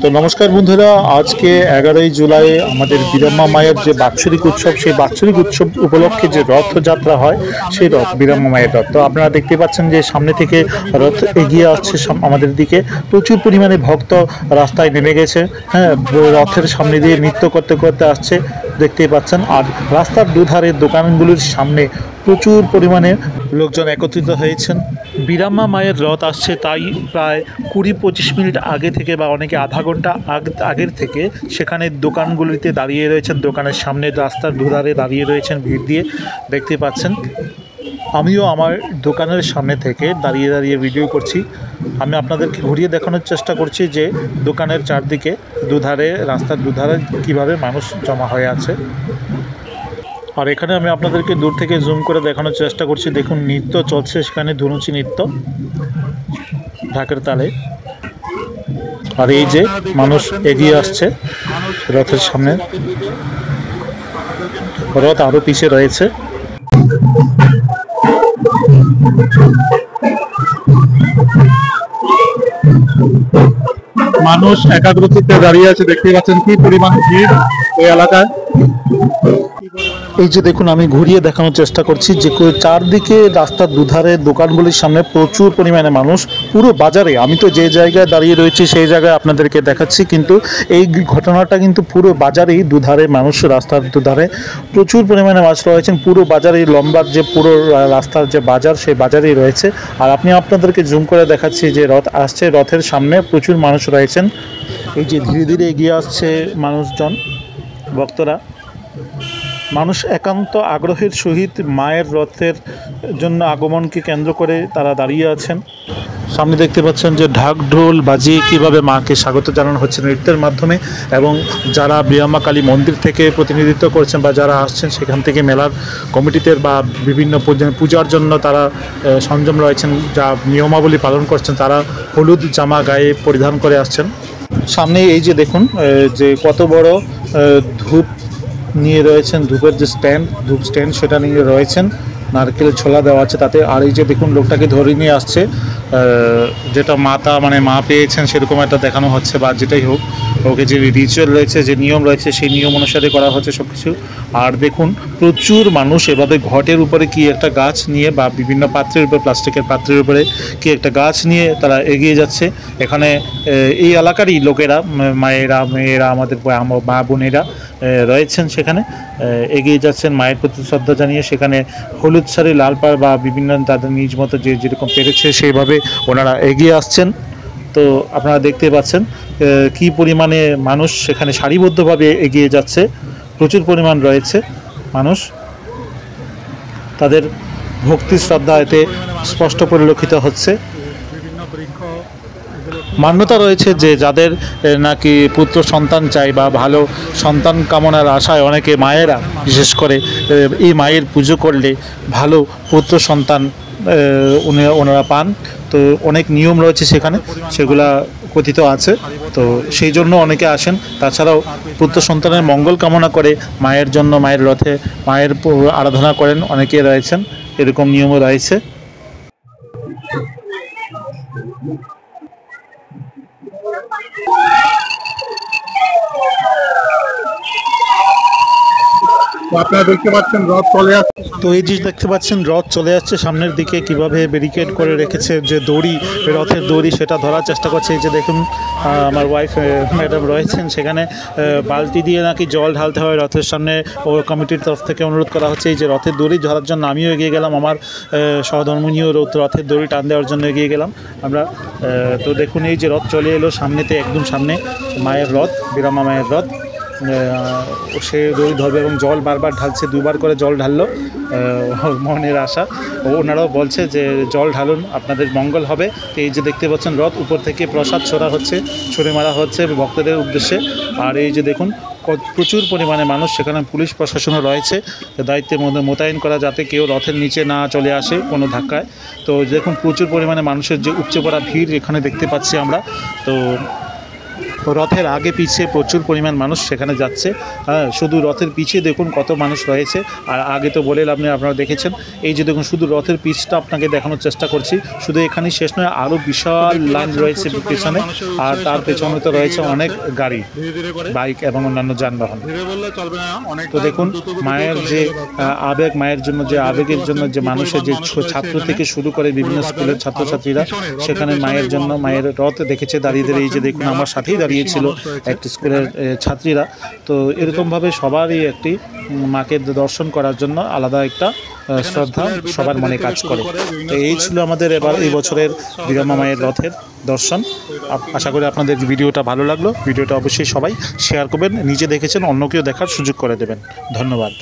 তো নমস্কার বন্ধুরা, আজকে 11ই জুলাই আমাদের বিরাম্মা মায়ের যে বাৎসরিক উৎসব, সেই বাৎসরিক উৎসব উপলক্ষে যে রথযাত্রা হয় সেই রথ বিরাম্মা মায়ের রথ। তো আপনারা দেখতে পাচ্ছেন যে সামনে থেকে রথ এগিয়ে আসছে আমাদের দিকে। প্রচুর পরিমাণে ভক্ত রাস্তায় নেমে গেছে। হ্যাঁ, রথের সামনে দিয়ে নৃত্য করতে করতে আসছে, দেখতেই পাচ্ছেন। আর রাস্তার দুধারে দোকানগুলির সামনে প্রচুর পরিমাণে লোকজন একত্রিত হয়েছেন। বিরাম্মা মায়ের রথ আসছে, তাই প্রায় 20-25 মিনিট আগে থেকে বা অনেকে আধা ঘন্টা আগের থেকে সেখানে দোকানগুলিতে দাঁড়িয়ে রয়েছেন, দোকানের সামনে রাস্তার দুধারে দাঁড়িয়ে রয়েছেন ভিড় দিয়ে, দেখতে পাচ্ছেন। আমিও আমার দোকানের সামনে থেকে দাঁড়িয়ে দাঁড়িয়ে ভিডিও করছি। আমি আপনাদেরকে ঘুরিয়ে দেখানোর চেষ্টা করছি যে দোকানের চারদিকে দুধারে, রাস্তার দুধারে কীভাবে মানুষ জমা হয়ে আছে। আর এখানে আমি আপনাদেরকে দূর থেকে জুম করে দেখানোর চেষ্টা করছি। দেখুন, নৃত্য চলছে সেখানে, ধুনুচি নৃত্য ঢাকের তালে। আর এই যে মানুষ এগিয়ে আসছে রথের সামনে, রথ আরো পিছিয়ে রয়েছে। মানুষ একাগ্রচিত্তে দাঁড়িয়ে আছে, দেখতেই পাচ্ছেন কি পরিমাণ ভিড় এই এলাকায়। এই যে দেখুন, আমি ঘুরিয়ে দেখানোর চেষ্টা করছি যে চারদিকে রাস্তার দুধারে দোকানগুলির সামনে প্রচুর পরিমাণে মানুষ। পুরো বাজারে, আমি তো যে জায়গায় দাঁড়িয়ে রয়েছি সেই জায়গায় আপনাদেরকে দেখাচ্ছি, কিন্তু এই ঘটনাটা কিন্তু পুরো বাজারেই দুধারে মানুষ, রাস্তার দুধারে প্রচুর পরিমাণে মানুষ রয়েছেন। পুরো বাজারেই লম্বার যে পুরো রাস্তার যে বাজার, সেই বাজারেই রয়েছে। আর আপনি আপনাদেরকে জুম করে দেখাচ্ছি যে রথ আসছে, রথের সামনে প্রচুর মানুষ রয়েছেন। এই যে ধীরে ধীরে এগিয়ে আসছে মানুষজন, ভক্তরা। মানুষ একান্ত আগ্রহের সহিত মায়ের রথের জন্য আগমনকে কেন্দ্র করে তারা দাঁড়িয়ে আছেন। সামনে দেখতে পাচ্ছেন যে ঢাক ঢোল বাজিয়ে কীভাবে মাকে স্বাগত জানানো হচ্ছে নৃত্যের মাধ্যমে। এবং যারা বিরাম্মা কালী মন্দির থেকে প্রতিনিধিত্ব করছেন বা যারা আসছেন সেখান থেকে মেলার কমিটিতে বা বিভিন্ন পূজার জন্য তারা সংযম রয়েছেন, যা নিয়মাবলী পালন করছেন, তারা হলুদ জামা গায়ে পরিধান করে আসছেন। সামনে এই যে দেখুন যে কত বড় ধূপ নিয়ে রয়েছেন, ধূপের যে স্ট্যান্ড, ধূপ স্ট্যান্ড, সেটা নিয়ে রয়েছেন। নারকেলের ছোলা দেওয়া আছে তাতে। আর এই যে দেখুন লোকটাকে ধরে নিয়ে আসছে, যেটা মাতা মানে মা পেয়েছেন সেরকম একটা দেখানো হচ্ছে, বা যেটাই হোক, ওকে যে রিচুয়াল রয়েছে, যে নিয়ম রয়েছে, সেই নিয়ম অনুসারে করা হচ্ছে সব কিছু। আর দেখুন প্রচুর মানুষ এভাবে ঘটের উপরে কি একটা গাছ নিয়ে বা বিভিন্ন পাত্রের উপরে, প্লাস্টিকের পাত্রের উপরে কি একটা গাছ নিয়ে তারা এগিয়ে যাচ্ছে। এখানে এই এলাকারই লোকেরা, মায়েরা, মেয়েরা, আমাদের মা বোনেরা রয়েছেন, সেখানে এগিয়ে যাচ্ছেন মায়ের প্রতি শ্রদ্ধা জানিয়ে। সেখানে হলুদ শাড়ি, লাল পাড় বা বিভিন্ন তাদের নিজ মতো যে যেরকম পেরেছে সেইভাবে ওনারা এগিয়ে আসছেন। তো আপনারা দেখতে পাচ্ছেন কি পরিমাণে মানুষ সেখানে সারিবদ্ধভাবে এগিয়ে যাচ্ছে। প্রচুর পরিমাণ রয়েছে মানুষ, তাদের ভক্তি শ্রদ্ধা এতে স্পষ্ট পরিলক্ষিত হচ্ছে। মান্যতা রয়েছে যে যাদের নাকি পুত্র সন্তান চাই বা ভালো সন্তান কামনার আশায় অনেকে মায়েরা বিশেষ করে এই মায়ের পুজো করলে ভালো পুত্র সন্তান ওনারা পান। তো অনেক নিয়ম রয়েছে সেখানে, সেগুলা কথিত আছে। তো সেই জন্য অনেকে আসেন। তাছাড়াও পুত্র সন্তানের মঙ্গল কামনা করে মায়ের জন্য, মায়ের রথে মায়ের আরাধনা করেন অনেকে রয়েছেন, এরকম নিয়মও রয়েছে। আপনারা দেখতে পাচ্ছেন রথ চলে আসছে। তো এই যে দেখতে পাচ্ছেন রথ চলে আসছে সামনের দিকে, কিভাবে ব্যারিকেড করে রেখেছে, যে দড়ি, রথের দড়ি, সেটা ধরার চেষ্টা করছে। এই যে দেখুন আমার ওয়াইফ ম্যাডাম রয়েছেন, সেখানে বালতি দিয়ে নাকি জল ঢালতে হয় রথের সামনে, ও কমিটির তরফ থেকে অনুরোধ করা হচ্ছে। এই যে রথের দড়ি ধরার জন্য আমিও এগিয়ে গেলাম, আমার সহধর্মিনীয় রথের দড়ি টান দেওয়ার জন্য এগিয়ে গেলাম আমরা। তো দেখুন এই যে রথ চলে এলো সামনেতে, একদম সামনে মায়ের রথ, বিরাম্মা মায়ের রথ। সে দড়ি ধরবে এবং জল বারবার ঢালছে, দুবার করে জল ঢাললো, মনের আশা। ওনারাও বলছে যে জল ঢালুন, আপনাদের মঙ্গল হবে। তো এই যে দেখতে পাচ্ছেন রথ উপর থেকে প্রসাদ ছড়া হচ্ছে, ছড়ে মারা হচ্ছে ভক্তদের উদ্দেশ্যে। আর এই যে দেখুন প্রচুর পরিমাণে মানুষ, সেখানে পুলিশ প্রশাসনও রয়েছে দায়িত্বের মধ্যে মোতায়েন করা, যাতে কেউ রথের নিচে না চলে আসে কোনো ধাক্কায়। তো দেখুন প্রচুর পরিমাণে মানুষের যে উপচে পড়া ভিড় এখানে দেখতে পাচ্ছি আমরা। তো রথের আগে পিছিয়ে প্রচুর পরিমাণ মানুষ সেখানে যাচ্ছে। হ্যাঁ, শুধু রথের পিছিয়ে দেখুন কত মানুষ রয়েছে। আর আগে তো বলে আপনি আপনারা দেখেছেন, এই যে দেখুন শুধু রথের পিছটা আপনাকে দেখানোর চেষ্টা করছি। শুধু এখানেই শেষ নয়, আরও বিশাল লাইন রয়েছে পেছনে, আর তার পেছনে তো রয়েছে অনেক গাড়ি, বাইক এবং অন্যান্য যানবাহন। তো দেখুন মায়ের যে আবেগ, মায়ের জন্য যে আবেগের জন্য যে মানুষের যে ছাত্র থেকে শুরু করে বিভিন্ন স্কুলের ছাত্রছাত্রীরা সেখানে মায়ের জন্য মায়ের রথ দেখেছে দাঁড়িয়ে দাঁড়িয়ে। এই যে দেখুন আমার সাথেই দাঁড়িয়েছিল একটি স্কুলের ছাত্রীরা। তো এরকমভাবে সবারই একটি মাকে দর্শন করার জন্য আলাদা একটা শ্রদ্ধা সবার মনে কাজ করে। তো এই ছিল আমাদের এই বছরের বিরমা মায়ের রথের দর্শন। আশা করি আপনাদের ভিডিওটা ভালো লাগলো। ভিডিওটা অবশ্যই সবাই শেয়ার করবেন, নিজে দেখেছেন অন্যকেও দেখার সুযোগ করে দেবেন। ধন্যবাদ।